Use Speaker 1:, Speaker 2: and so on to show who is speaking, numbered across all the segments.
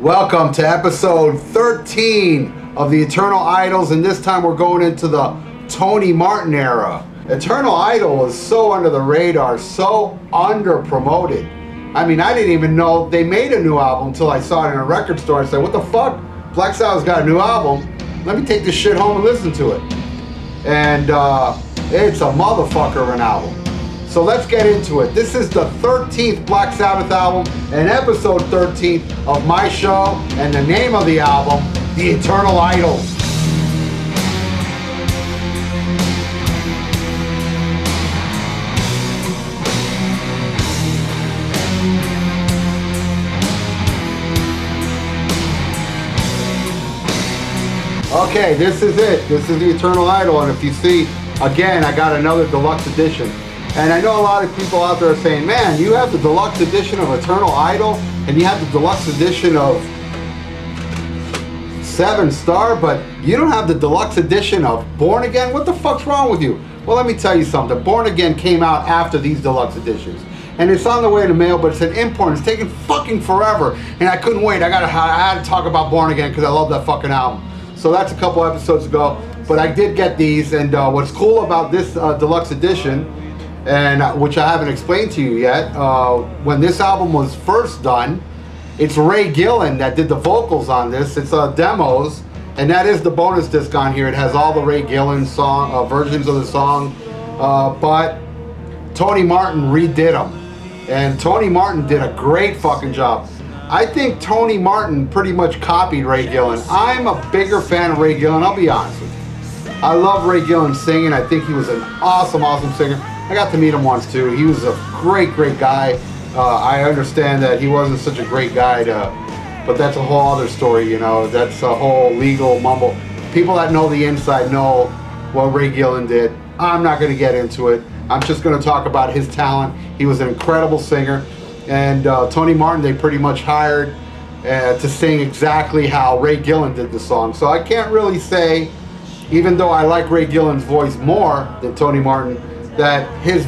Speaker 1: Welcome to episode 13 of the Eternal Idols, and this time we're going into the Tony Martin era. Eternal Idol was so under the radar, so under promoted. I mean, I didn't even know they made a new album until I saw it in a record store and said, what the fuck? Black Sabbath's got a new album. Let me take this shit home and listen to it. And it's a motherfucker of an album. So let's get into it. This is the 13th Black Sabbath album and episode 13 of my show, and the name of the album, The Eternal Idols. Okay, this is it. This is The Eternal Idol, and if you see, again, I got another deluxe edition. And I know a lot of people out there are saying, man, you have the deluxe edition of Eternal Idol and you have the deluxe edition of 7 Star, but you don't have the deluxe edition of Born Again? What the fuck's wrong with you? Well, let me tell you something. Born Again came out after these deluxe editions. And it's on the way in the mail, but it's an import. It's taking fucking forever. And I couldn't wait. I had to talk about Born Again because I love that fucking album. So that's a couple episodes ago. But I did get these, and what's cool about this deluxe edition, and which I haven't explained to you yet, when this album was first done, it's Ray Gillen that did the vocals on this. It's demos, and that is the bonus disc on here. It has all the Ray Gillen song versions of the song, but Tony Martin redid them, and Tony Martin did a great fucking job. I think Tony Martin pretty much copied Ray Gillen. I'm a bigger fan of Ray Gillen, I'll be honest with you. I love Ray Gillen singing. I think he was an awesome singer. I got to meet him once too. He was a great guy. I understand that he wasn't such a great guy but that's a whole other story, you know. That's a whole legal mumble. People that know the inside know what Ray Gillen did. I'm not going to get into it. I'm just going to talk about his talent. He was an incredible singer. And Tony Martin, they pretty much hired to sing exactly how Ray Gillen did the song. So I can't really say, even though I like Ray Gillen's voice more than Tony Martin, that his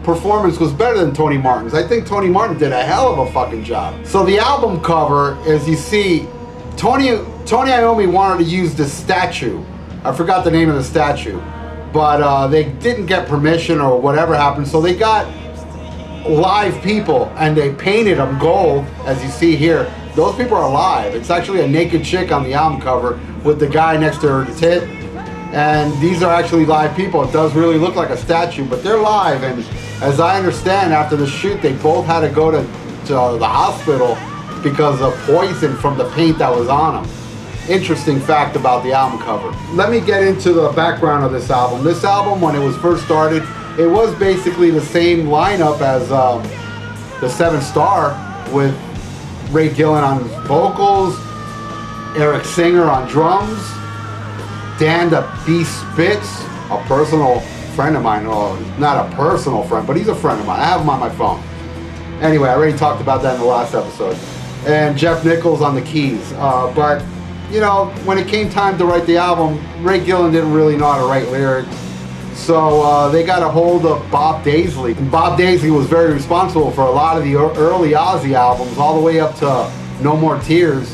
Speaker 1: performance was better than Tony Martin's. I think Tony Martin did a hell of a fucking job. So the album cover, as you see, Tony Iommi wanted to use this statue. I forgot the name of the statue, but they didn't get permission or whatever happened, so they got live people and they painted them gold, as you see here. Those people are alive. It's actually a naked chick on the album cover with the guy next to her tit. And these are actually live people. It does really look like a statue, but they're live. And as I understand, after the shoot, they both had to go to the hospital because of poison from the paint that was on them. Interesting fact about the album cover. Let me get into the background of this album. This album, when it was first started, it was basically the same lineup as the 7 Star, with Ray Gillen on vocals, Eric Singer on drums, Dan the Beast Spitz, a personal friend of mine. Oh, not a personal friend, but he's a friend of mine. I have him on my phone. Anyway, I already talked about that in the last episode. And Jeff Nichols on the keys. But, you know, when it came time to write the album, Ray Gillen didn't really know how to write lyrics. So they got a hold of Bob Daisley. And Bob Daisley was very responsible for a lot of the early Ozzy albums, all the way up to No More Tears.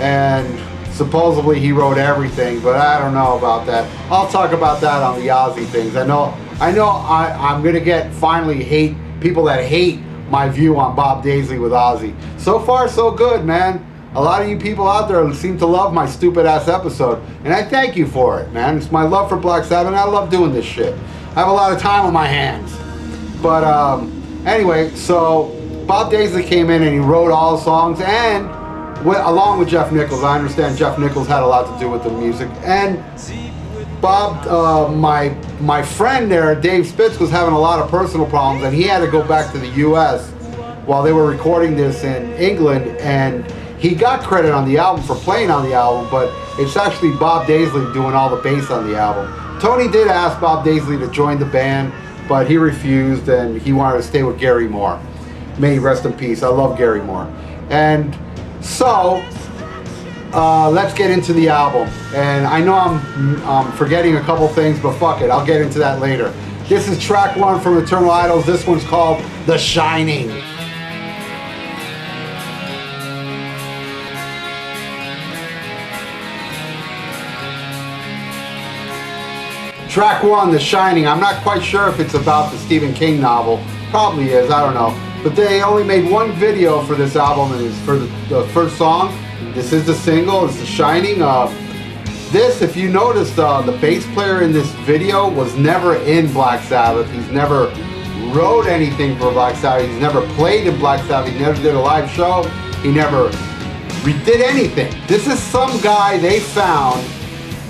Speaker 1: And supposedly he wrote everything, but I don't know about that. I'll talk about that on the Ozzy things. I know I'm gonna get finally people that hate my view on Bob Daisley with Ozzy. So far so good, man. A lot of you people out there seem to love my stupid ass episode, and I thank you for it, man. It's my love for Black Sabbath, and I love doing this shit. I have a lot of time on my hands. But anyway, so Bob Daisley came in and he wrote all the songs, and along with Jeff Nichols. I understand Jeff Nichols had a lot to do with the music. And Bob, my friend there, Dave Spitz, was having a lot of personal problems, and he had to go back to the U.S. while they were recording this in England, and he got credit on the album for playing on the album, but it's actually Bob Daisley doing all the bass on the album. Tony did ask Bob Daisley to join the band, but he refused, and he wanted to stay with Gary Moore. May he rest in peace. I love Gary Moore. And so let's get into the album. And I know I'm forgetting a couple things, but fuck it, I'll get into that later. This is track 1 from Eternal Idols. This one's called The Shining. Track 1, The Shining. I'm not quite sure if it's about the Stephen King novel. Probably is, I don't know. But they only made one video for this album, and it's for the first song. This is the single, it's The Shining. This, if you noticed, the bass player in this video was never in Black Sabbath. He's never wrote anything for Black Sabbath. He's never played in Black Sabbath. He never did a live show. He never redid anything. This is some guy they found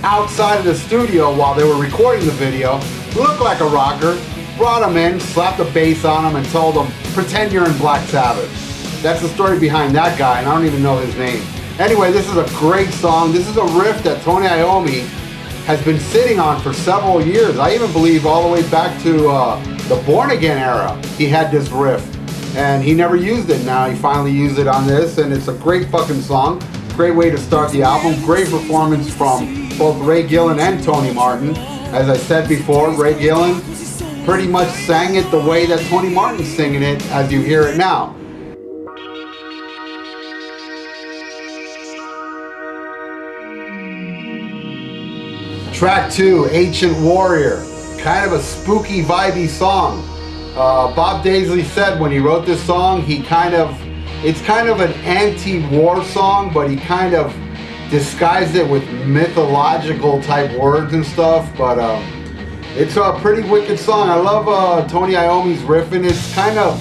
Speaker 1: outside of the studio while they were recording the video, looked like a rocker, brought him in, slapped a bass on him, and told him, pretend you're in Black Sabbath. That's the story behind that guy, and I don't even know his name. Anyway, this is a great song. This is a riff that Tony Iommi has been sitting on for several years. I even believe all the way back to the Born Again era, he had this riff, and he never used it. Now he finally used it on this, and it's a great fucking song. Great way to start the album. Great performance from both Ray Gillen and Tony Martin. As I said before, Ray Gillen pretty much sang it the way that Tony Martin's singing it as you hear it now. Track 2, Ancient Warrior. Kind of a spooky, vibey song. Bob Daisley said when he wrote this song, it's kind of an anti-war song, but he kind of disguised it with mythological type words and stuff, but it's a pretty wicked song. I love Tony Iommi's riff, and it's kind of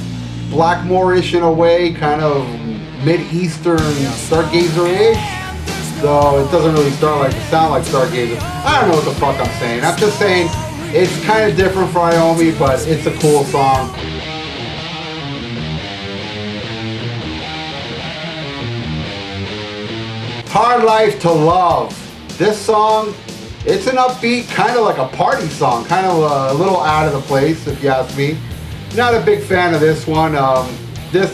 Speaker 1: Blackmore-ish in a way, kind of Mid-Eastern Stargazer-ish, though it doesn't really sound like Stargazer. I don't know what the fuck I'm saying. I'm just saying it's kind of different for Iommi, but it's a cool song. Hard Life to Love. This song, it's an upbeat, kind of like a party song, kind of a little out of the place, if you ask me. Not a big fan of this one. There's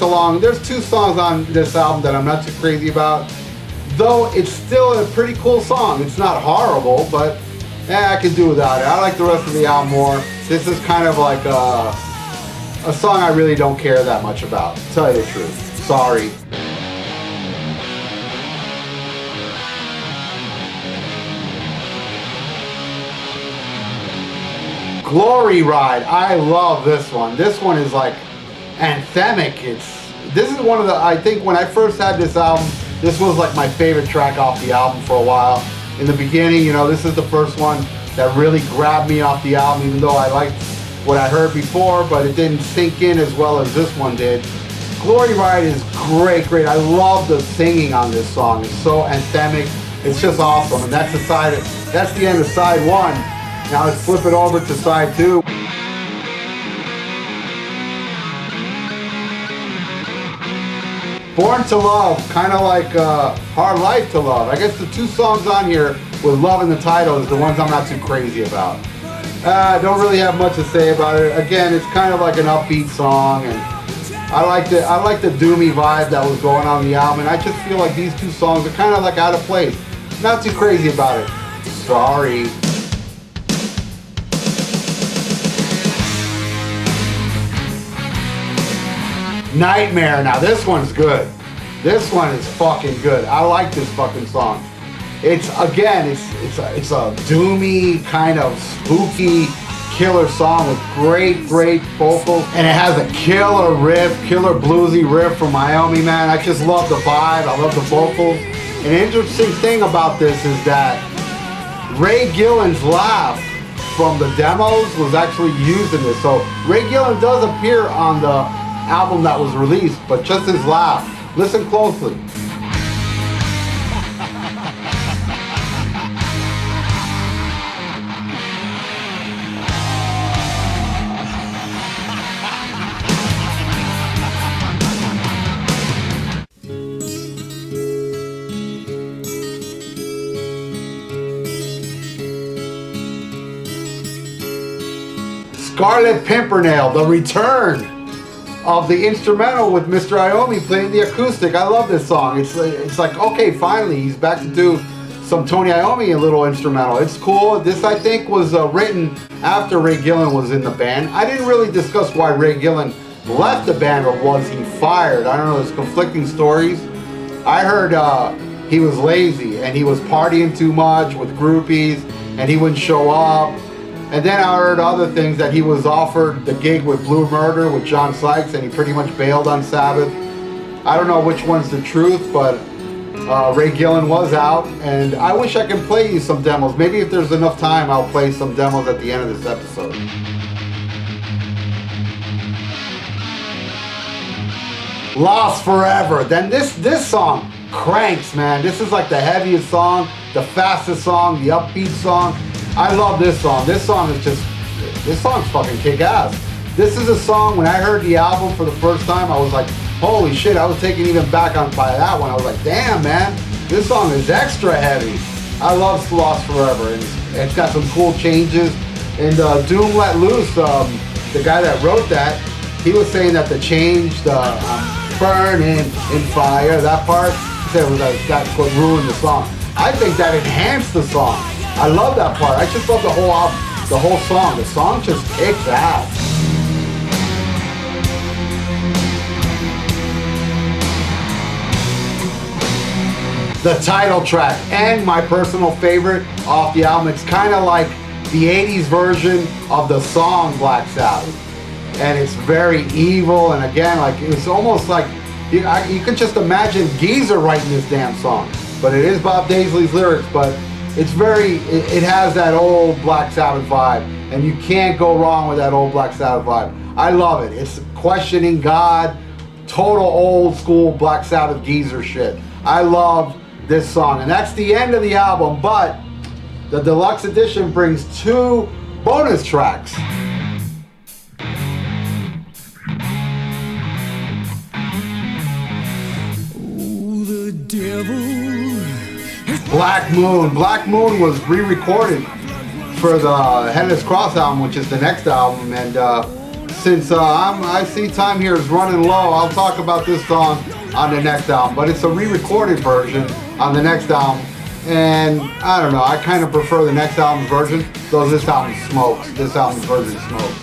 Speaker 1: 2 songs on this album that I'm not too crazy about, though it's still a pretty cool song. It's not horrible, but I could do without it. I like the rest of the album more. This is kind of like a song I really don't care that much about, to tell you the truth. Sorry. Glory Ride. I love this one. This one is like anthemic. This is one of the, I think when I first had this album, this was like my favorite track off the album for a while. In the beginning, you know, this is the first one that really grabbed me off the album, even though I liked what I heard before, but it didn't sink in as well as this one did. Glory Ride is great. I love the singing on this song. It's so anthemic. It's just awesome. And that's the end of side 1. Now let's flip it over to side 2. Born to Love, kind of like Hard Life to Love. I guess the 2 songs on here with love in the title is the ones I'm not too crazy about. I don't really have much to say about it. Again, it's kind of like an upbeat song, and I like the doomy vibe that was going on in the album, and I just feel like these 2 songs are kind of like out of place. Not too crazy about it. Sorry. Nightmare. Now this one's good. This one is fucking good. I like this fucking song. It's a doomy, kind of spooky, killer song with great vocals, and it has a killer bluesy riff from Iommi, man. I just love the vibe. I love the vocals. An interesting thing about this is that Ray Gillen's laugh from the demos was actually used in this. So Ray Gillen does appear on the album that was released, but just his laugh. Listen closely. Scarlet Pimpernel, the return of the instrumental with Mr. Iommi playing the acoustic. I love this song. It's like, okay, finally he's back to do some Tony Iommi, a little instrumental. It's cool. This, I think, was written after Ray Gillen was in the band. I didn't really discuss why Ray Gillen left the band, or was he fired? I don't know, there's conflicting stories. I heard he was lazy and he was partying too much with groupies and he wouldn't show up. And then I heard other things that he was offered the gig with Blue Murder with John Sykes, and he pretty much bailed on Sabbath. I don't know which one's the truth, but Ray Gillen was out, and I wish I could play you some demos. Maybe if there's enough time, I'll play some demos at the end of this episode. Lost Forever. Then this song cranks, man. This is like the heaviest song, the fastest song, the upbeat song. I love this song. This song's fucking kick-ass. This is a song, when I heard the album for the first time, I was like, holy shit, I was taken even back on by that one. I was like, damn, man, this song is extra heavy. I love Lost Forever, and it's got some cool changes. And Doom Let Loose, the guy that wrote that, he was saying that the change, burning in fire, that part, he said that's what ruined the song. I think that enhanced the song. I love that part. I just love the whole album, the whole song. The song just kicks ass. The title track, and my personal favorite off the album, it's kind of like the 80s version of the song Black Sabbath. And it's very evil, and again, like it's almost like you could just imagine Geezer writing this damn song. But it is Bob Daisley's lyrics, but it's it has that old Black Sabbath vibe, and you can't go wrong with that old Black Sabbath vibe. I love it. It's questioning God, total old school Black Sabbath Geezer shit. I love this song, and that's the end of the album, but the deluxe edition brings 2 bonus tracks.
Speaker 2: Oh, the devil.
Speaker 1: Black Moon. Black Moon was re-recorded for the Headless Cross album, which is the next album, and since I see time here is running low, I'll talk about this song on the next album, but it's a re-recorded version on the next album, and I don't know, I kind of prefer the next album's version, though this album smokes. This album's version smokes.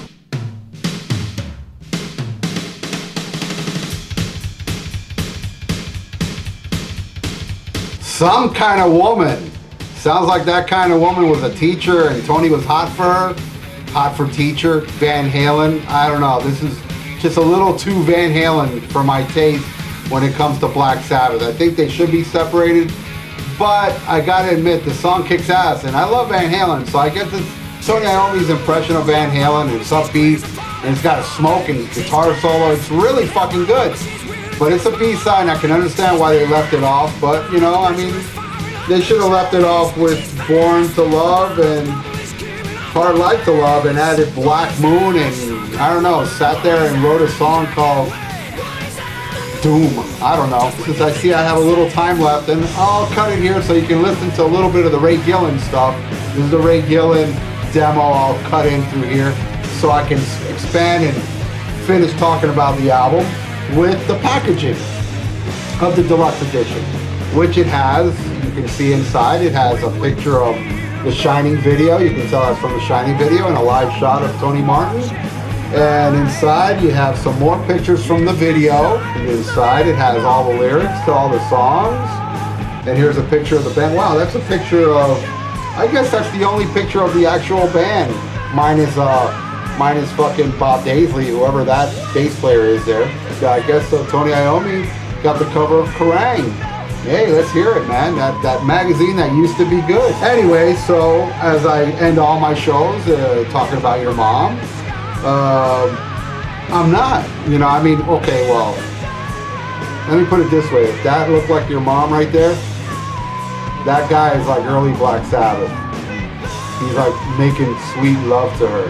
Speaker 1: Some Kind of Woman. Sounds like that kind of woman was a teacher and Tony was hot for her. Hot for teacher. Van Halen. I don't know. This is just a little too Van Halen for my taste when it comes to Black Sabbath. I think they should be separated, but I gotta admit, the song kicks ass, and I love Van Halen, so I get this Tony Iommi's impression of Van Halen, and it's upbeat, and it's got a smoke and guitar solo. It's really fucking good. But it's a B-side, and I can understand why they left it off, but, you know, I mean, they should have left it off with Born to Love and Hard Life to Love and added Black Moon, and, I don't know, sat there and wrote a song called Doom. I don't know. Since I see I have a little time left, and I'll cut it here so you can listen to a little bit of the Ray Gillen stuff. This is the Ray Gillen demo I'll cut in through here so I can expand and finish talking about the album with the packaging of the deluxe edition, which it has, you can see inside, it has a picture of the Shining video. You can tell that's from the Shining video, and a live shot of Tony Martin. And inside you have some more pictures from the video. And inside it has all the lyrics to all the songs. And here's a picture of the band. Wow, that's a picture of, I guess that's the only picture of the actual band. Minus fucking Bob Daisley, whoever that bass player is there. I guess Tony Iommi got the cover of Kerrang! Hey, let's hear it, man. That magazine that used to be good. Anyway, so as I end all my shows talking about your mom, I'm not. You know, I mean, okay, well, let me put it this way. If that looked like your mom right there, that guy is like early Black Sabbath. He's like making sweet love to her.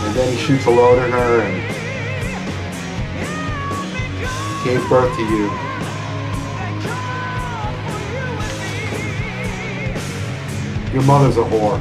Speaker 1: And then he shoots a load in her and gave birth to you. Your mother's a whore.